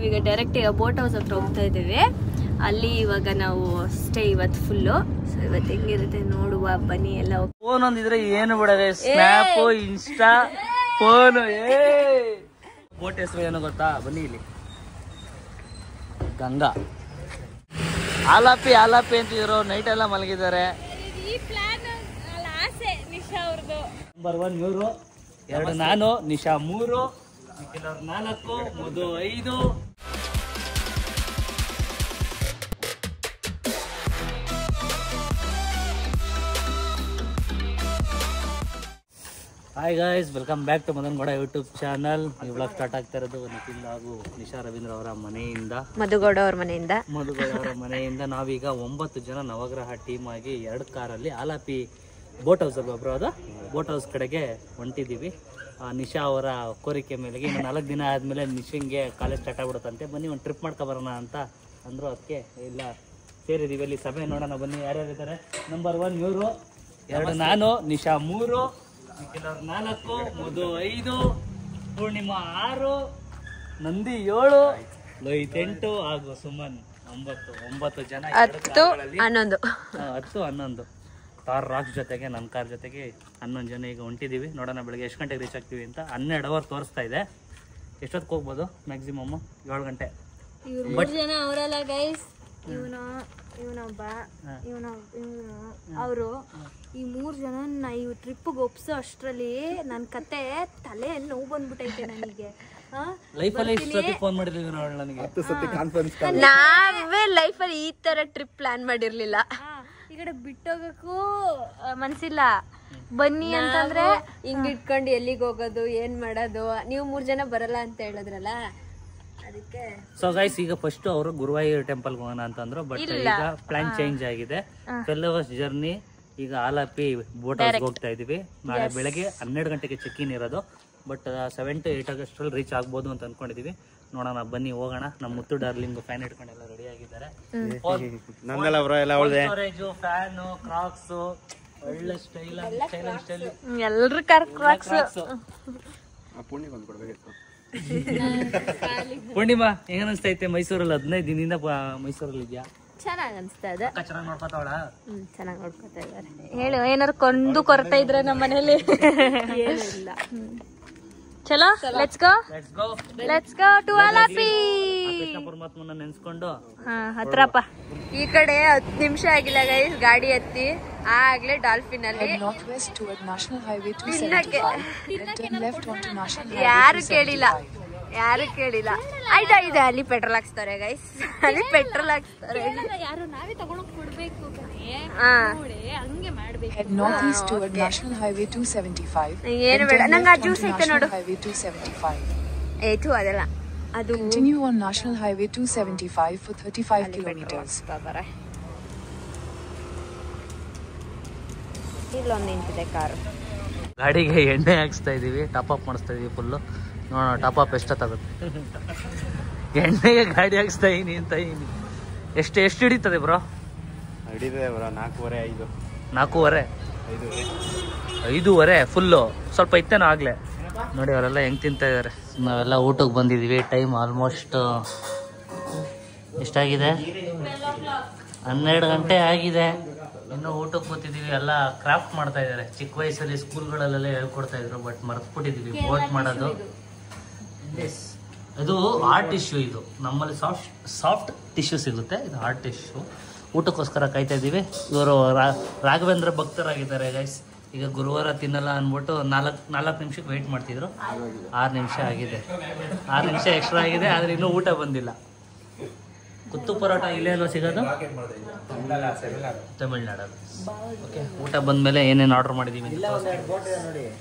ನಾವೀಗ ಡೈರೆಕ್ಟ್ ಈಗ boat house ಹತ್ರ ಹೋಗ್ತಾ ಇದ್ದೀವಿ. ಅಲ್ಲಿ ಇವಾಗ ನಾವು ಸ್ಟೇ ಇವತ್ತು ಫುಲ್ಲು. ಸೊ ಇವತ್ತು ಹೆಂಗಿರುತ್ತೆ ನೋಡುವ ಬನ್ನಿ. ಎಲ್ಲ ಫೋನ್ ಒಂದಿದ್ರೆ ಏನು ಬಿಡದೆ, ಸ್ನ್ಯಾಪ್, ಇನ್ಸ್ಟಾ, ಫೋನ್. ಬೋಟ್ ಹೆಸರು ಏನು ಗೊತ್ತಾ? ಬನ್ನಿ ಇಲ್ಲಿ, ಗಂಗಾ. ಆಲಾಪಿ ಆಲಾಪಿ ಅಂತಿದ್ರು, ನೈಟ್ ಎಲ್ಲ ಮಲಗಿದ್ದಾರೆ. ನಂಬರ್ 1 ಇವರು, 2 ನಾನು, ನಿಶಾ 3, ಕೆಲವ್ರು 4, Madhu 5. Hi guys, welcome back to Madan Gowda YouTube channel. ಈ ವ್ಲಾಗ್ ಸ್ಟಾರ್ಟ್ ಆಗ್ತಾ ಇರೋದು ನಿಖಿಲ್ ಹಾಗೂ ನಿಶಾ ರವೀಂದ್ರ ಅವರ ಮನೆಯಿಂದ, ಮಧುಗೌಡ ಅವ್ರ ಮನೆಯಿಂದ. ಮಧುಗೌಡ ಅವರ ಮನೆಯಿಂದ ನಾವೀಗ 9 ಜನ ನವಗ್ರಹ ಟೀಮ್ ಆಗಿ 2 ಕಾರಲ್ಲಿ ಆಲಾಪಿ ಬೋಟ್ ಹೌಸ್ ಅಲ್ವಾ ಬ್ರೋ, ಅದು ಬೋಟ್ ಹೌಸ್ ಕಡೆಗೆ ಹೊಂಟಿದ್ದೀವಿ. ನಿಶಾ ಅವರ ಕೋರಿಕೆ ಮೇಲೆಗೆ ಇನ್ನು 4 ದಿನ ಆದಮೇಲೆ ನಿಶಿಂಗೆ ಕಾಲೇಜ್ ಸ್ಟಾರ್ಟ್ ಆಗ್ಬಿಡುತ್ತಂತೆ. ಬನ್ನಿ ಒಂದು ಟ್ರಿಪ್ ಮಾಡ್ಕೊಬರೋಣ ಅಂತ ಅಂದರು. ಅದಕ್ಕೆ ಇಲ್ಲ ಸೇರಿದ್ದೀವಿ. ಅಲ್ಲಿ ಸಭೆ ನೋಡೋಣ ಬನ್ನಿ ಯಾರ್ಯಾರಿದ್ದಾರೆ. ನಂಬರ್ 1 ಇವರು, 2 ನಾನು, ನಿಶಾ 3, ಕೆಲವ್ರು 4, ಮಧು 5, ಪೂರ್ಣಿಮಾ 6, ನಂದಿ 7, ಲೋಹಿತ್ 8 ಹಾಗೂ ಸುಮನ್ 9 ಜನ. 10, 11 ಕಾರ್ ರಾಕ್ಸ್ ಜೊತೆಗೆ ನನ್ನ ಕಾರ್ ಜೊತೆಗೆ 11 ಜನ ಈಗ ಹೊಂಟಿದ್ದೀವಿ. ನೋಡೋಣ ಬೆಳಗ್ಗೆ ಎಷ್ಟು ಗಂಟೆಗೆ ರೀಚ್ ಆಗ್ತೀವಿ ಅಂತ. 12 ಅವರ್ ತೋರಿಸ್ತಾ ಇದೆ. ಎಷ್ಟೊತ್ತಿಗೆ ಹೋಗ್ಬೋದು? ಮ್ಯಾಕ್ಸಿಮಮ್ 7 ಗಂಟೆ. ಜನ ಅವರಲ್ಲ ಗೈಸ್, ಇವನೊಬ್ಬ, ಇವನು ಅವರು, ಈ 3 ಜನ ಈ ಟ್ರಿಪ್ಗೆ ಒಪ್ಸೋ ಅಷ್ಟರಲ್ಲಿ ನನ್ನ ಕತೆ ತಲೆ ನೋವು ಬಂದ್ಬಿಟ್ಟೈತೆ ನನಗೆ. ನಾವೇ ಲೈಫಲ್ಲಿ ಈ ತರ ಟ್ರಿಪ್ ಪ್ಲಾನ್ ಮಾಡಿರ್ಲಿಲ್ಲ. ಈ ಕಡೆ ಬಿಟ್ಟೋಗಕ್ಕೂ ಮನ್ಸಿಲ್ಲ. ಬನ್ನಿ ಅಂತಂದ್ರೆ ಹಿಂಗ್ ಇಟ್ಕೊಂಡು ಎಲ್ಲಿಗೆ ಹೋಗೋದು, ಏನ್ ಮಾಡೋದು. ನೀವು 3 ಜನ ಬರಲ್ಲ ಅಂತ ಹೇಳಿದ್ರಲ್ಲ, ಅದಕ್ಕೆ. ಸೊ ಗೈಸ್, ಈಗ ಫಸ್ಟ್ ಅವರು ಗುರುವಾಯೂರ್ ಟೆಂಪಲ್ ಹೋಗೋಣ ಅಂತಂದ್ರು. ಬಟ್ ಈಗ ಪ್ಲಾನ್ ಚೇಂಜ್ ಆಗಿದೆ. 12 ಅವರ್ಸ್ ಜರ್ನಿ. ಈಗ ಆಲಾಪಿ ಬೋಟ್ ಹೌಸ್ ಹೋಗ್ತಾ ಇದೀವಿ. ನಾಳೆ ಬೆಳಗ್ಗೆ 12 ಗಂಟೆಗೆ ಚೆಕ್ ಇನ್ ಇರೋದು. ಬಟ್ 7 to 8 ಆಗಸ್ಟ್ರಲ್ಲಿ ರೀಚ್ ಆಗ್ಬೋದು ಅಂತ ಅನ್ಕೊಂಡಿದೀವಿ. ನೋಡೋಣ ಬನ್ನಿ ಹೋಗೋಣ. ನಮ್ಮ ಮುತ್ತು ಡಾರ್ಲಿಂಗ್ ಫ್ಯಾನ್ ಇಟ್ಕೊಂಡು ಎಲ್ಲ ರೆಡಿ ಆಗಿದ್ದಾರೆ. ಫ್ಯಾನ್, ಕ್ರಾಕ್ಸ್, ಒಳ್ಳೆ ಸ್ಟೈಲ್ ಎಲ್ರು ಕ್ರಾಕ್ಸ್. ಪೂರ್ಣಿಮಾ ಹೆಂಗ ಅನ್ಸ್ತೈತೆ? ಮೈಸೂರಲ್ಲಿ 15 ದಿನದಿಂದ ಮೈಸೂರಲ್ಲಿ ಇದೆಯಾ? ಚೆನ್ನಾಗ್ ಅನ್ಸ್ತಾ ಇದೆ. ಚೆನ್ನಾಗಿ ನೋಡ್ಕೊತಾವಳ? ಚೆನ್ನಾಗಿ ನೋಡ್ಕೊತಾ ಇದಾರೆ. ಹೇಳು, ಏನಾರು ಕೊರತೆ ಇದ್ರೆ ನಮ್ಮ ಮನೇಲಿ ಏನಿಲ್ಲ. ಚಲೋ, ಲೆಟ್ಸ್ ಗೋ ಟು ಆಲಾಪಿ. ಪರಮಾತ್ಮನ ನೆನ್ಸ್ಕೊಂಡು ಹತ್ರಪ್ಪ. ಈ ಕಡೆ 10 ನಿಮಿಷ ಆಗಿಲ್ಲ ಗೈಸ್ ಗಾಡಿ ಹತ್ತಿ. ಆಗ್ಲೇ ಡಾಲ್ಫಿನ್ ಅಲ್ಲಿ ಯಾರು ಕೇಳಿಲ್ಲ. ಆಯ್ತಾ, ಇದೆ ಅಲ್ಲಿ ಪೆಟ್ರೋಲ್ ಹಾಕ್ಸ್ತಾರೆ ಗೈಸ್, ಅಲ್ಲಿ ಪೆಟ್ರೋಲ್ ಹಾಕ್ಸ್ತಾರೆ. ಏನು ಬೇಡ, ನಂಗೆ ಆ ಜ್ಯೂಸ್ ಐತೆ ನೋಡು. ಏಟು ಅದಲ್ಲ, ಅದು Continue on National Highway 275 for 35 kilometers. ಇಲ್ಲೊಂದು ನಿಂತಿದೆ ಕಾರು. ಗಾಡಿಗೆ ಎಣ್ಣೆ ಹಾಕ್ಸ್ತಾ ಇದೀವಿ, ಟಾಪ್ ಅಪ್ ಮಾಡಿಸ್ತಾ ಇದೀವಿ ಫುಲ್ಲು. ನೋಡೋಣ ಟಾಪ್ ಅಪ್ ಎಷ್ಟೊತ್ತಾಗುತ್ತೆ. ಎಣ್ಣೆಗೆ ಗಾಡಿ ಹಾಕ್ಸ್ತಾ ಇದೀನಿ ಅಂತ ಇದೀನಿ. ಎಷ್ಟು ಹಿಡಿತದೆ ಬ್ರೋ? ಹಿಡಿತದೆ ಬ್ರೋ 4:45, 4:15, 5:30 ಫುಲ್ಲು. ಸ್ವಲ್ಪ ಇತ್ತೇನೋ ಆಗ್ಲೇ. ನೋಡಿ ಅವರೆಲ್ಲ ಹೆಂಗ್ ತಿಂತಾ ಇದಾರೆ. ನಾವೆಲ್ಲ ಊಟಕ್ಕೆ ಬಂದಿದೀವಿ. ಟೈಮ್ ಆಲ್ಮೋಸ್ಟ್ ಎಷ್ಟಾಗಿದೆ? 12 ಗಂಟೆ ಆಗಿದೆ. ಇನ್ನೂ ಊಟಕ್ಕೆ ಕೂತಿದ್ದೀವಿ. ಎಲ್ಲ ಕ್ರಾಫ್ಟ್ ಮಾಡ್ತಾ ಇದ್ದಾರೆ. ಚಿಕ್ಕ ವಯಸ್ಸಲ್ಲಿ ಸ್ಕೂಲ್ಗಳಲ್ಲೆಲ್ಲ ಹೇಳ್ಕೊಡ್ತಾ ಇದ್ರು, ಬಟ್ ಮರ್ತ್ಬಿಟ್ಟಿದ್ದೀವಿ ಬೋಟ್ ಮಾಡೋದು. ಇದು ಹಾರ್ಡ್ ಟಿಶ್ಯೂ. ಇದು ನಮ್ಮಲ್ಲಿ ಸಾಫ್ಟ್ ಟಿಶ್ಯೂ ಸಿಗುತ್ತೆ, ಇದು ಹಾರ್ಡ್ ಟಿಶ್ಯೂ. ಊಟಕ್ಕೋಸ್ಕರ ಕಾಯ್ತಾ ಇದ್ದೀವಿ. ಇವರು ರಾಘವೇಂದ್ರ ಭಕ್ತರಾಗಿದ್ದಾರೆ ಗೈಸ್. ಈಗ ಗುರುವಾರ ತಿನ್ನಲ್ಲ ಅಂದ್ಬಿಟ್ಟು 4 ನಿಮಿಷಕ್ಕೆ ವೆಯ್ಟ್ ಮಾಡ್ತಿದ್ರು. 6 ನಿಮಿಷ ಆಗಿದೆ. 6 ನಿಮಿಷ ಎಕ್ಸ್ಟ್ರಾ ಆಗಿದೆ, ಆದರೆ ಇನ್ನೂ ಊಟ ಬಂದಿಲ್ಲ. ಕುತ್ತು ಪರೋಟ ಇಲ್ಲೇನೋ ಸಿಗೋದು? ತಮಿಳ್ನಾಡು. ಓಕೆ, ಊಟ ಬಂದಮೇಲೆ ಏನೇನು ಆರ್ಡರ್ ಮಾಡಿದ್ದೀವಿ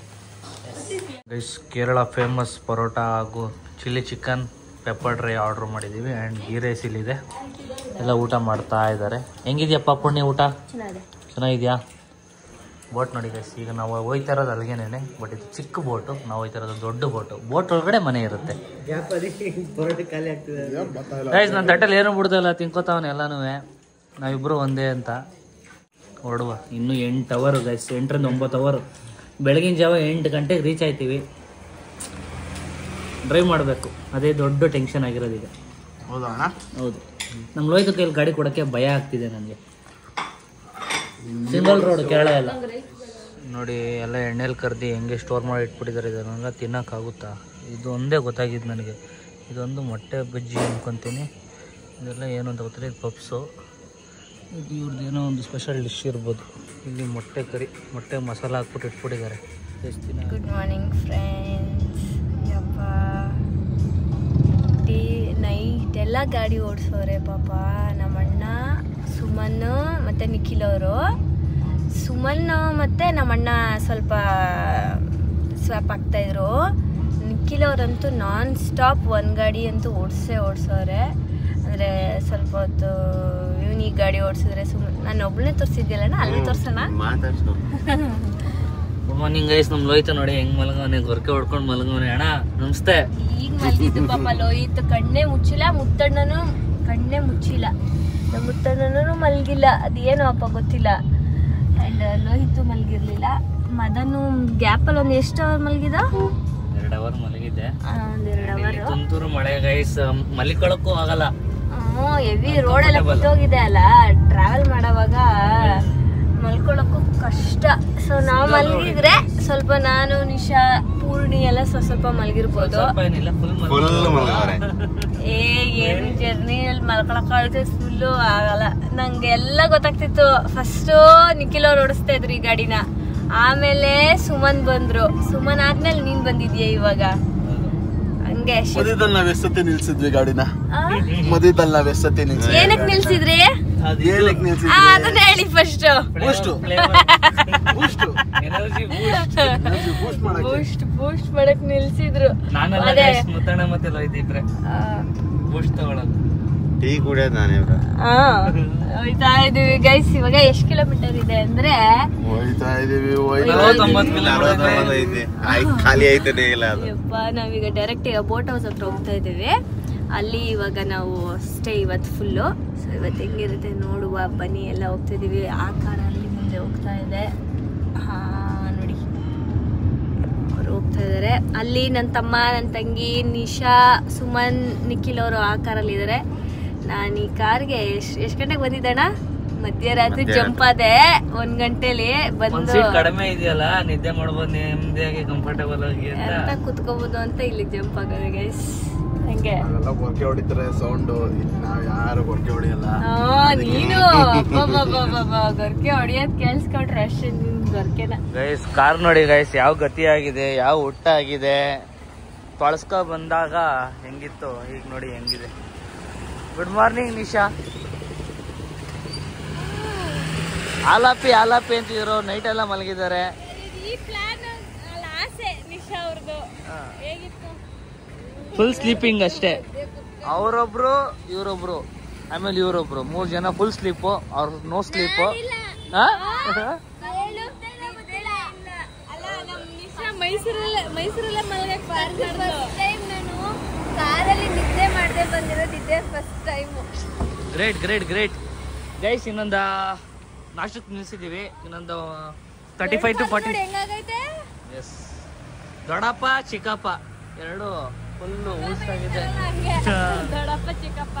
ಗೈಸ್. ಕೇರಳ ಫೇಮಸ್ ಪರೋಟ ಹಾಗೂ chilli chicken, pepper dry order ಮಾಡಿದ್ದೀವಿ. ಆ್ಯಂಡ್ ಗೀ ರೈಸ್ ಇಲ್ಲಿದೆ. ಎಲ್ಲ ಊಟ ಮಾಡ್ತಾ ಇದ್ದಾರೆ. ಹೆಂಗಿದ್ಯಪ್ಪ ಪುಣ್ಯ ಊಟ? ಚೆನ್ನಾಗಿದೆಯಾ? ಬೋಟ್ ನೋಡಿ ಗೈಸ್, ಈಗ ನಾವು ಹೋಯ್ತಾ ಇರೋದು ಅಲ್ಲಿಗೇನೆ. ಬಟ್ ಇದು ಚಿಕ್ಕ ಬೋಟು, ನಾವು ಹೋಯ್ತಾ ಇರೋದು ದೊಡ್ಡ ಬೋಟು. ಬೋಟ್ ಒಳಗಡೆ ಮನೆ ಇರುತ್ತೆ ಗೈಸ್. ನನ್ನ ತಟ್ಟಲ್ಲಿ ಏನೂ ಬಿಡ್ದಲ್ಲ, ತಿನ್ಕೋತಾವನೆ ಎಲ್ಲನೂ. ನಾವಿಬ್ಬರು ಒಂದೇ ಅಂತ ಹೊರಡುವ. ಇನ್ನೂ 8 ಅವರ್ ಗೈಸ್, 8 ರಿಂದ 9 ಅವರ್. ಬೆಳಗಿನ ಜಾವ 8 ಗಂಟೆಗೆ ರೀಚ್ ಆಯ್ತೀವಿ. ಡ್ರೈವ್ ಮಾಡಬೇಕು, ಅದೇ ದೊಡ್ಡ ಟೆನ್ಷನ್ ಆಗಿರೋದು ಈಗ. ಹೌದಾ ಅಣ್ಣ? ಹೌದು. ನಮ್ಮ ಲೋಹಿತ ಕೈಯಲ್ಲಿ ಗಾಡಿ ಕೊಡೋಕ್ಕೆ ಭಯ ಆಗ್ತಿದೆ ನನಗೆ. ಸಿಂಗಲ್ ರೋಡ್ ಕೇರಳ ಎಲ್ಲ ನೋಡಿ, ಎಲ್ಲ ಎಣ್ಣೆಲಿ ಕರ್ದು ಹೆಂಗೆ ಸ್ಟೋರ್ ಮಾಡಿ ಇಟ್ಬಿಟ್ಟಿದ್ದಾರೆ. ಇದನ್ನೆಲ್ಲ ತಿನ್ನೋಕ್ಕಾಗುತ್ತಾ? ಇದು ಒಂದೇ ಗೊತ್ತಾಗಿದ್ದು ನನಗೆ. ಇದೊಂದು ಮೊಟ್ಟೆ ಬಜ್ಜಿ ಅನ್ಕೊತೀನಿ. ಇದೆಲ್ಲ ಏನು ಅಂತ ಗೊತ್ತಿಲ್ಲ. ಇದು ಪಪ್ಸು. ಇದು ಇವ್ರದ್ದೇನೋ ಒಂದು ಸ್ಪೆಷಲ್ ಡಿಶ್ ಇರ್ಬೋದು. ಇಲ್ಲಿ ಮೊಟ್ಟೆ ಕರಿ, ಮೊಟ್ಟೆ ಮಸಾಲ ಹಾಕ್ಬಿಟ್ಟು ಇಟ್ಬಿಟ್ಟಿದ್ದಾರೆ. ಎಷ್ಟು ದಿನ. Good morning friends. ಯಪ್ಪ ನೈಟ್ ಎಲ್ಲ ಗಾಡಿ ಓಡಿಸೋರೆ ಪಾಪ. ನಮ್ಮಣ್ಣ, ಸುಮನ್ ಮತ್ತು ನಿಖಿಲ್ ಅವರು. ಸುಮನ್ ಮತ್ತು ನಮ್ಮಣ್ಣ ಸ್ವಲ್ಪ ಸ್ವಾಪ್ ಆಗ್ತಾಯಿದ್ರು. ನಿಖಿಲ್ ಅವರಂತೂ ನಾನ್ ಸ್ಟಾಪ್ ಒಂದು ಗಾಡಿ ಅಂತೂ ಓಡಿಸೋರೆ. ಅಂದರೆ ಸ್ವಲ್ಪ ಹೊತ್ತು ಈ ಗಾಡಿ ಓಡಿಸಿದ್ರೆ ಸುಮ್ಮನೆ ನಾನು ಒಬ್ಬಳೇ ತೋರಿಸಿದ್ದಿಲ್ಲಣ್ಣ, ಅಲ್ಲೇ ತೋರ್ಸೋಣ. Good morning guys. ನಮ್ಮ ಲೋಹಿತ ನೋಡಿ ಹೆಂಗ್ ಮಲಗವನೆ, ಗೊರಕೆ ಹೊಡ್ಕೊಂಡು ಮಲಗವನೆ. ಅಣ್ಣ ನಮಸ್ತೆ. ಈಗ ಮಲಗಿದ್ದು ಪಾಪ ಲೋಹಿತ್. ಕಣ್ಣೇ ಮುಚ್ಚಿಲ್ಲ. ಮುತ್ತಣ್ಣನು ಕಣ್ಣೇ ಮುಚ್ಚಿಲ್ಲ. ನಮ್ಮ ಮುತ್ತಣ್ಣನೂ ಮಲಗಿಲ್ಲ. ಅದೇನೋ ಅಪ್ಪ ಗೊತ್ತಿಲ್ಲ. ಆ್ಯಂಡ್ ಲೋಹಿತ್ ಮಲಗಿರ್ಲಿಲ್ಲ. ಮದನು ಗ್ಯಾಪಲ್ಲಿ ಒಂದು ಎಷ್ಟು ಅವರ್ ಮಲಗಿದ? 2 ಅವರ್ ಮಲಗಿದ್ದೆ. ಒಂದು 2 ಅವರ್. ತುಂತುರು ಮಳೆ ಗೈಸ್, ಮಲಿಕೊಳ್ಳಕ್ಕೂ ಆಗಲ್ಲ. ಹೆವಿ ರೋಡೆಲ್ಲ ಬಿಟ್ಟೋಗಿದೆ ಅಲ್ಲ, ಟ್ರಾವೆಲ್ ಮಾಡೋವಾಗ ಮಲ್ಕೊಳ್ಳೋಕ್ಕೂ ಕಷ್ಟ. ಸೊ ನಾವು ಮಲಗಿದ್ರೆ ಸ್ವಲ್ಪ ನಾನು, ನಿಶಾ, ಪೂರ್ಣಿ ಎಲ್ಲ ಸ್ವಲ್ಪ ಮಲಗಿರ್ಬೋದು. ಏನ್ ಜರ್ನಿಯಲ್ಲಿ ಮಲ್ಕೊಳಕ್ಕಾಗುತ್ತೆ? ಫುಲ್ಲು ಆಗಲ್ಲ. ನಂಗೆ ಎಲ್ಲ ಗೊತ್ತಾಗ್ತಿತ್ತು. ಫಸ್ಟು ನಿಖಿಲ್ ಅವ್ರು ಓಡಿಸ್ತಾ ಇದ್ರು ಈ ಗಾಡಿನ. ಆಮೇಲೆ ಸುಮನ್ ಬಂದ್ರು. ಸುಮನ್ ಆದ್ಮೇಲೆ ನೀನ್ ಬಂದಿದ್ಯಾ ಇವಾಗ. ಹಂಗೆ ಮಧ್ಯದಲ್ಲಿ ನಾವ್ ಎಷ್ಟೊತ್ತಿ ನಿಲ್ಸಿದ್ವಿ ಗಾಡಿನ. ಮಧ್ಯದಲ್ಲಿ ನಾವ್ ಎಷ್ಟೊತ್ತಿ ನಿಲ್ಸಿದ್ವಿ. ಏನಕ್ಕೆ ನಿಲ್ಸಿದ್ರಿ? ಅದನ್ನ ಹೇಳಿ ಫಸ್ಟ್. ಬೂಸ್ಟ್ ಮಾಡಕ್ ನಿಲ್ಸಿದ್ರು. ಮುತ್ತಣ್ಣ ಮತ್ತೆ ಲೋಹಿತ್ ಇಬ್ರೆ ಬೂಸ್ಟ್ ತಗೊಳ್ಳೋದು. ಟೀ ಕುಡಿಯೋದು ನಾನೇ. ಹೋಯ್ತಾ ಇದೀವಿ ಗೈಸ್. ಇವಾಗ ಎಷ್ಟು ಕಿಲೋಮೀಟರ್ ಇದೆ ಅಂದ್ರೆ ಹೋಯ್ತಾ ಇದೀವಿ. 40 ಖಾಲಿ ಆಯ್ತಾನೆ ಇಲ್ಲ ಅದು. ನಾವೀಗ ಡೈರೆಕ್ಟ್ ಈಗ ಬೋಟ್ ಹೌಸ್ ಹತ್ರ ಹೋಗ್ತಾ ಇದ್ದೀವಿ. ಅಲ್ಲಿ ಇವಾಗ ನಾವು ಸ್ಟೇ ಇವತ್ತು ಫುಲ್ಲು. ಸೊ ಇವತ್ತು ಹೆಂಗಿರುತ್ತೆ ನೋಡುವ ಬನ್ನಿ. ಎಲ್ಲ ಹೋಗ್ತಾ ಇದೀವಿ. ಆ ಕಾರಲ್ಲಿ ಮುಂದೆ ಹೋಗ್ತಾ ಇದೆ. ನೋಡಿ ಅವ್ರು ಹೋಗ್ತಾ ಇದ್ದಾರೆ. ಅಲ್ಲಿ ನನ್ನ ತಮ್ಮ, ನನ್ನ ತಂಗಿ, ನಿಶಾ, ಸುಮನ್, ನಿಖಿಲ್ ಅವರು ಆ ಕಾರಲ್ಲಿ ಇದ್ದಾರೆ. ನಾನು ಈ ಕಾರ್ಗೆ ಎಷ್ಟು ಗಂಟೆಗೆ ಬಂದಿದ್ದಣ್ಣ? ಮಧ್ಯರಾತ್ರಿ ಜಂಪ್ ಆದೆ. 1 ಗಂಟೆಲಿ ಬಂದು ಕಡಿಮೆ ಇದೆಯಲ್ಲ, ನಿದ್ದೆ ಮಾಡ್ಬೋದು ನೆಮ್ಮದಿಯಾಗಿ ಕಂಫರ್ಟಬಲ್ ಆಗಿ ಅಂತ ಕುತ್ಕೋಬಹುದು ಅಂತ ಇಲ್ಲಿ ಜಂಪ್ ಆಗೋದು ಗೈಸ್. ಹಂಗೆ ಗೊರಕೆ ಹೊಡಿತಾರೆ ಸೌಂಡ್. ನಾವ್ ಯಾರು ಗೊರಕೆ ಹೊಡಿಯಲ್ಲ. ನೀನು ಗೊರಕೆ ಹೊಡಿಯೋದ್ ಕೇಳಿಸ್ಕೊಂಡ್ರೆ ಅಷ್ಟೇ ನಿನ್ ಗೊರಕೆನ. ಗೈಸ್ ಕಾರ್ ನೋಡಿ ಗೈಸ್, ಯಾವ ಗತಿ ಆಗಿದೆ, ಯಾವ ಊಟ ಆಗಿದೆ. ತೊಳಸ್ಕೊ ಬಂದಾಗ ಹೆಂಗಿತ್ತು, ಈಗ ನೋಡಿ ಹೆಂಗಿದೆ. Good morning Nisha. ಆಲಾಪಿ ಅಂತಿದ್ರು. ನೈಟ್ ಎಲ್ಲ ಮಲಗಿದ್ದಾರೆ. ಫುಲ್ ಸ್ಲೀಪಿಂಗ್ ಅಷ್ಟೇ. ಅವರೊಬ್ರು, ಇವರೊಬ್ರು, ಆಮೇಲೆ ಇವರೊಬ್ರು, 3 ಜನ ಫುಲ್ ಸ್ಲೀಪು. ಅವ್ರ ನೋ ಸ್ಲೀಪು. ಮೈಸೂರಲ್ಲೇ ಮಲಗಕ್ಕೆ ನಾನು ಕಾರಲ್ಲಿ ನಿದ್ದೆ ಮಾಡದೆ ಬಂದಿರೋದು ಇದೇ ಫಸ್ಟ್ ಟೈಮು. Great guys. ಇನ್ನೊಂದು ನಾಷ್ಟಕ್ಕೆ ನಿಲ್ಸಿದೀವಿ. ಇನ್ನೊಂದು 35 to 40. ಹೆಂಗಾಗೈತೆ? ಎಸ್, ದೊಡ್ಡಪ್ಪ ಚಿಕ್ಕಪ್ಪ ಎರಡು ಫುಲ್ಲು ಊಟಾಗಿದೆ. ದೊಡ್ಡಪ್ಪ ಚಿಕ್ಕಪ್ಪ.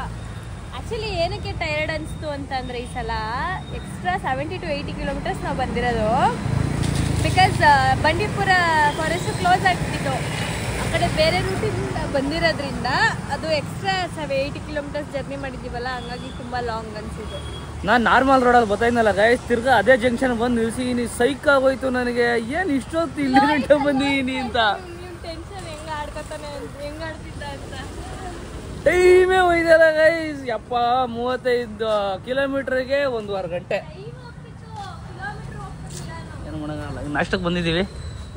ಆಕ್ಚುಲಿ ಏನಕ್ಕೆ ಟೈರ್ಡ್ ಅನಿಸ್ತು ಅಂತಂದ್ರೆ ಈ ಸಲ ಎಕ್ಸ್ಟ್ರಾ 70 to 80 ಕಿಲೋಮೀಟರ್ಸ್ ನಾವು ಬಂದಿರೋದು. ಬಿಕಾಸ್ ಬಂಡೀಪುರ ಫಾರೆಸ್ಟ್ ಕ್ಲೋಸ್ ಆಗ್ಬಿಟ್ಟಿತ್ತು. ಆ ಕಡೆ ಬೇರೆ ರೂಟಿಂದ ಬಂದಿರೋದ್ರಿಂದ ಅದು ಎಕ್ಸ್ಟ್ರಾ 80 ಕಿಲೋಮೀಟರ್ಸ್ ಜರ್ನಿ ಮಾಡಿದ್ದೀವಲ್ಲ, ಹಂಗಾಗಿ ತುಂಬ ಲಾಂಗ್ ಅನಿಸಿದ್ದು. ನಾನು ನಾರ್ಮಲ್ ರೋಡಲ್ಲಿ ಬರ್ತಾಯಿದ್ನಲ್ಲ ಗೈಸ್, ತಿರ್ಗಾ ಅದೇ ಜಂಕ್ಷನ್ ಬಂದು ನಿಲ್ಸಿದೀನಿ. ಸೈಕ್ ಆಗೋಯ್ತು ನನಗೆ. ಏನು ಇಷ್ಟೊತ್ತು ಇಲ್ಲಿ ಗಂಟೆ ಬಂದಿದ್ದೀನಿ ಅಂತ. ಟೆನ್ಷನ್ ಹೆಂಗೆ ಆಡ್ತಿದ್ದ ಅಂತ ಟೈಮೇ ಹೋಯ್ತಲ್ಲ ಗೈಸ್. 35 ಕಿಲೋಮೀಟರ್ಗೆ 1.5 ಗಂಟೆ. ಏನು ಮಾಡೋಣ. ನಾಷ್ಟಕ್ಕೆ ಬಂದಿದ್ದೀವಿ.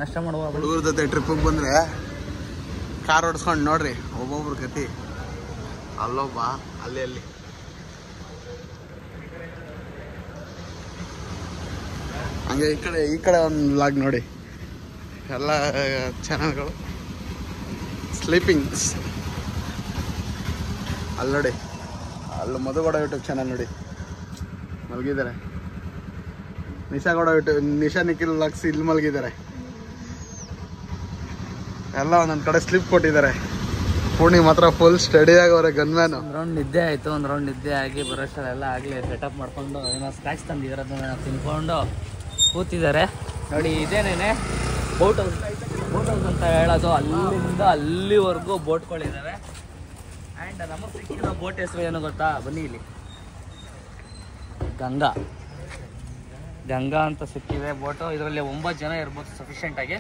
ನಾಷ್ಟ ಮಾಡುವ ಹುಡುಗರ ಜೊತೆ ಟ್ರಿಪ್ಪಿಗೆ ಬಂದ್ರೆ ಕಾರ್ ಓಡಿಸ್ಕೊಂಡು ನೋಡ್ರಿ ಒಬ್ಬೊಬ್ರು ಗತಿ. ಅಲ್ಲೊಬ್ಬ ಅಲ್ಲಿ ಹಂಗೆ ಈ ಕಡೆ ಒಂದು ವ್ಲಾಗ್ ನೋಡಿ. ಎಲ್ಲ ಚಾನಲ್ಗಳು ಸ್ಲೀಪಿಂಗ್ಸ್. ಅಲ್ಲಿ ನೋಡಿ, ಅಲ್ಲಿ ಮಧುಗೌಡ ಯೂಟ್ಯೂಬ್ ಚಾನಲ್ ನೋಡಿ ಮಲಗಿದ್ದಾರೆ. ನಿಶಾ ನಿಖಿಲ್ ವ್ಲಾಗ್ಸ್ ಇಲ್ಲಿ ಮಲಗಿದ್ದಾರೆ. ಎಲ್ಲ ಒಂದೊಂದು ಕಡೆ ಸ್ಲಿಪ್ ಕೊಟ್ಟಿದ್ದಾರೆ. ಪೂರ್ಣಿ ಮಾತ್ರ ಫುಲ್ ಸ್ಟಡಿ ಆಗವ್ರೆ ಗನ್ಮ್ಯಾನ್. ಒಂದು ರೌಂಡ್ ನಿದ್ದೆ ಆಯಿತು, ಒಂದು ರೌಂಡ್ ನಿದ್ದೆ ಆಗಿ ಬರೋಷ್ಟೆಲ್ಲ ಆಗಲಿ ಸೆಟಪ್ ಮಾಡ್ಕೊಂಡು ಏನೋ ಸ್ನ್ಯಾಕ್ಸ್ ತಂದಿದ್ದಾರೆ, ಅದನ್ನ ತಿನ್ಕೊಂಡು ಕೂತಿದ್ದಾರೆ ನೋಡಿ. ಇದೇನೇನೆ ಬೋಟ್ ಹೌಸ್ ಅಂತ ಹೇಳೋದು, ಅಲ್ಲಿಂದ ಅಲ್ಲಿವರೆಗೂ ಬೋಟ್ಗಳಿದ್ದಾವೆ. ಆ್ಯಂಡ್ ನಮಗೆ ಸಿಕ್ಕಿರೋ ಬೋಟ್ ಹೆಸರು ಏನು ಗೊತ್ತಾ? ಬನ್ನಿ ಇಲ್ಲಿ, ಗಂಗಾ ಅಂತ ಸಿಕ್ಕಿದೆ ಬೋಟು. ಇದರಲ್ಲಿ 9 ಜನ ಇರ್ಬೋದು ಸಫಿಷಿಯೆಂಟಾಗಿ.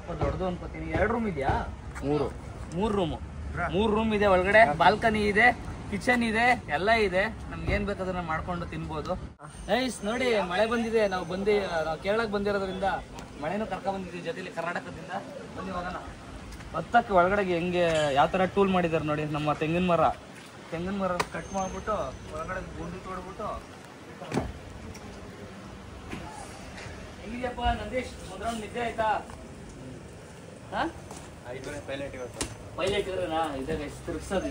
ದೊಡ್ಡದು ಅನ್ಕೋತೀನಿ. 2 ರೂಮ್ ಇದೆಯಾ? 3 ರೂಮ್ ಇದೆ. ಒಳಗಡೆ ಬಾಲ್ಕನಿ ಇದೆ, ಕಿಚನ್ ಇದೆ, ಎಲ್ಲ ಇದೆ. ನಮ್ಗೆ ಏನ್ ಬೇಕು ಅದನ್ನ ಮಾಡ್ಕೊಂಡು ತಿನ್ಬೋದು. ನೈಸ್. ನೋಡಿ ಮಳೆ ಬಂದಿದೆ. ನಾವು ಕೇರಳಕ್ಕೆ ಬಂದಿರೋದ್ರಿಂದ ಮಳೆನೂ ಕರ್ಕೊಂಡ್ ಬಂದಿದ್ದೀವಿ ಜೊತೆಲಿ ಕರ್ನಾಟಕದಿಂದ. ಬನ್ನಿ ಹೋಗೋಣ. ಹತ್ತಕ್ಕೆ ಒಳಗಡೆಗೆ ಹೆಂಗೆ ಯಾವ ತರ ಟೂಲ್ ಮಾಡಿದ್ದಾರೆ ನೋಡಿ. ನಮ್ಮ ತೆಂಗಿನ ಮರ ಕಟ್ ಮಾಡ್ಬಿಟ್ಟು ಒಳಗಡೆ ಗುಂಡಿ ತೋಡ್ಬಿಟ್ಟು. ಹೆಂಗಿದ್ಯಪ್ಪ ನಂದೀಶ್? ಒಂದು ರೌಂಡ್ ನಿದ್ದೆ ಆಯ್ತಾ? ಪೈಲಟ್ ಇದ್ರನಾ? ಇದಾಗ ತಿರುಗ್ಸೋದು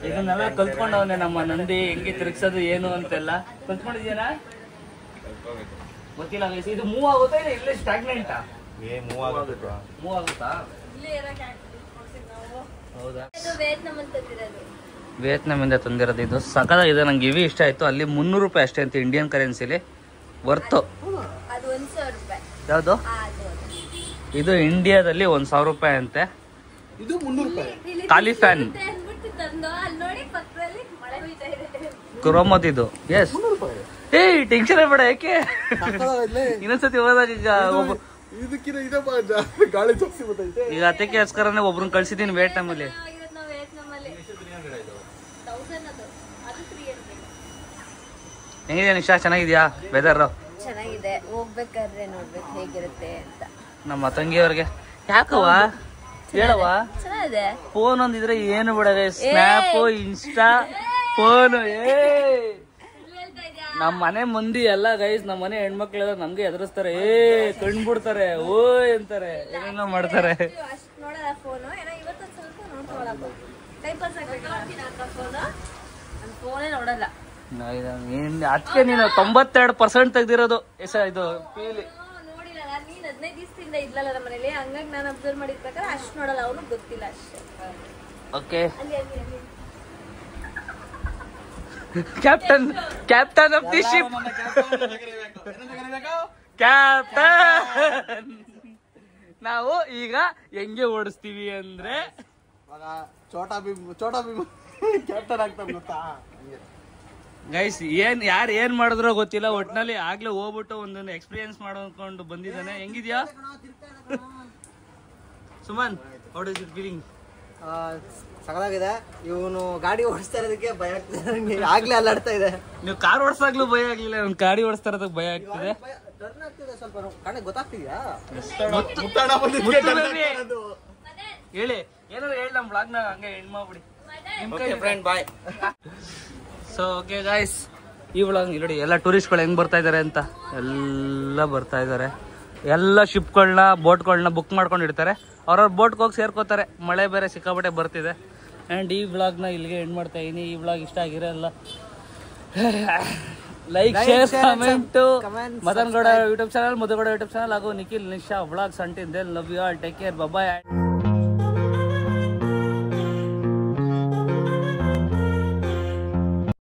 ಇದನ್ನೆಲ್ಲ ಕಲ್ತ್ಕೊಂಡವನೆ ನಮ್ಮ ನಂದಿ. ಹೆಂಗೆ ತಿರುಗ್ಸೋದು ಏನು ಅಂತೆಲ್ಲ ಕಲ್ತ್ಕೊಂಡಿದ್ಯಾನ? ಗೊತ್ತಿಲ್ಲ. ಇದು ಮೂವ್ ಆಗುತ್ತಾ ಇಲ್ಲ ಇಲ್ಲೇ ಸ್ಟಾಗ್ನೆಂಟಾ? ಮೂವ್ ಆಗುತ್ತಾ? ಹೌದಾ? ವಿಯೆಟ್ನಾಮಿಂದ ತಂದಿರೋದು. ಇದು ಸಕಲಾಗಿದೆ. ನಂಗೆ ಇವಿ ಇಷ್ಟ ಆಯ್ತು. ಅಲ್ಲಿ 300 ರೂಪಾಯಿ ಅಷ್ಟೇ ಅಂತ ಇಂಡಿಯನ್ ಕರೆನ್ಸಿಲಿ. ವರ್ತು. ಯಾವುದು? ಇದು ಇಂಡಿಯಾದಲ್ಲಿ 1000 ರೂಪಾಯಿ ಅಂತೆ. ಇದು 300 ರೂಪಾಯಿ. ಖಾಲಿ ಫ್ಯಾನ್ ಕ್ರೋಮತ್ ಇದು. ಎಸ್. ಏಯ್ ಟೆನ್ಷನ್ ಬೇಡ. ಯಾಕೆ? ಇನ್ನೊಂದ್ಸತಿ ಹೋದಾಗ ಈಗ ಅದಕ್ಕೆ ಅಸ್ಕರನೇ ಒಬ್ರನ್ನ ಕಳ್ಸಿದ್ದೀನಿ ವಿಯೆಟ್ನಾಮಲ್ಲಿ. ಹೆಂಗಿದೆ ನಿಶಾ? ಚೆನ್ನಾಗಿದ್ಯಾ ವೆದರ್? ಚೆನ್ನಾಗಿದೆ. ಹೋಗ್ಬೇಕಾದ್ರೆ ನೋಡ್ಬೇಕು ಹೇಗಿರುತ್ತೆ ಅಂತ. ನಮ್ಮ ತಂಗಿಯವ್ರಿಗೆ ಯಾಕವಾ ಹೇಳವಾ? ಚೆನ್ನಾಗಿದೆ. ಫೋನ್ ಒಂದಿದ್ರೆ ಏನು ಬಿಡವೆ. Snap, insta, phone. ನಮ್ಮ ಮನೆ ಮಂದಿ ಎಲ್ಲ ಗೈಸ್, ನಮ್ಮ ಮನೆ ಹೆಣ್ಮಕ್ಳೆಲ್ಲ ನಮ್ಗೆ ಎದುರಿಸ್ತಾರೆ. ಕಣ್ಬಿಡ್ತಾರೆ, ಓಯ್ ಅಂತಾರೆ, ಏನೇನೋ ಮಾಡ್ತಾರೆ. ಅದಕ್ಕೆ ನೀನು 92% ತೆಗ್ದಿರೋದು ಇದು ಪೀಲಿ. ಇದ್ಲಲ್ಲ ನಮ್ಮ ಮನೇಲಿ, ಹಂಗಾಗಿ ನಾನು ಅಬ್ಸರ್ವ್ ಮಾಡಿದ ಪ್ರಕಾರ ಅಷ್ಟು ನೋಡಲ್ಲ. ಅವನು ಗೊತ್ತಿಲ್ಲ ಅಷ್ಟೇ. Okay. Captain of the ship. Captain. ನಾವು ಈಗ ಹೆಂಗೆ ಓಡಿಸ್ತೀವಿ ಅಂದ್ರೆ ಚೋಟಾ ಭೀಮ್ ಕ್ಯಾಪ್ಟನ್ ಆಗ್ತಾನೆ ಗೊತ್ತಾ ಗೈಸ್. ಯಾರು ಏನ್ ಮಾಡಿದ್ರೋ ಗೊತ್ತಿಲ್ಲ, ಒಟ್ನಲ್ಲಿ ಆಗ್ಲೇ ಹೋಗ್ಬಿಟ್ಟು ಒಂದೊಂದು ಎಕ್ಸ್ಪೀರಿಯನ್ಸ್ ಮಾಡ್ಕೊಂಡು ಬಂದಿದ್ದಾನೆ. ಹೆಂಗಿದ್ಯಾ Suman? How is it feeling? ಸಕಲಾಗಿದೆ. ಇವನು ಗಾಡಿ ಓಡಿಸ್ತಾ ಇರೋದಕ್ಕೆ ಭಯ ಆಗ್ತಿದೆ. ಆಗ್ಲೇ ಅಲ್ಲಾಡ್ತಾ ಇದೆ. ನೀವು ಕಾರ್ ಓಡಿಸಾಗ್ಲೂ ಭಯ ಆಗ್ಲಿಲ್ಲ, ಅವ್ನು ಗಾಡಿ ಓಡಿಸ್ತಾ ಇರೋದಕ್ಕೆ ಭಯ ಆಗ್ತಿದೆ. ಟರ್ನ್ ಆಗ್ತಿದೆ ಸ್ವಲ್ಪ. ಕಣ್ಣಿಗೆ ಗೊತ್ತಾಗ್ತಿದ್ಯಾ? ಹೇಳಿ ಏನಾದ್ರು ಹೇಳಿ. ನಮ್ಮ ಬ್ಲಾಗ್ನ ಹಂಗೆ ಎಂಡ್ ಮಾಡ್ಬಿಡಿ. ಬಾಯ್. ಸೊ ಓಕೆ ಗಾಯ್ಸ್, ಈ ವ್ಲಾಗ್ ನೋಡಿ ಎಲ್ಲ ಟೂರಿಸ್ಟ್ಗಳು ಹೆಂಗ್ ಬರ್ತಾ ಇದಾರೆ ಅಂತ. ಎಲ್ಲ ಬರ್ತಾ ಇದಾರೆ. ಎಲ್ಲ ಶಿಪ್ಗಳನ್ನ ಬೋಟ್ಗಳನ್ನ ಬುಕ್ ಮಾಡ್ಕೊಂಡಿರ್ತಾರೆ. ಅವ್ರವ್ರ ಬೋಟ್ಗೆ ಹೋಗಿ ಸೇರ್ಕೋತಾರೆ. ಮಳೆ ಬೇರೆ ಸಿಕ್ಕಾಪಟ್ಟೆ ಬರ್ತಿದೆ. ಆ್ಯಂಡ್ ಈ ವ್ಲಾಗ್ನ ಇಲ್ಲಿಗೆ ಎಂಡ್ ಮಾಡ್ತಾ ಇದೀನಿ. ಈ ವ್ಲಾಗ್ ಇಷ್ಟ ಆಗಿರಲ್ಲ, like, share, comment. Madan Gowda YouTube channel, Madhu Gowda YouTube channel ಹಾಗೂ Nikhil Nisha vlogs until then love you all. Take care. Bye.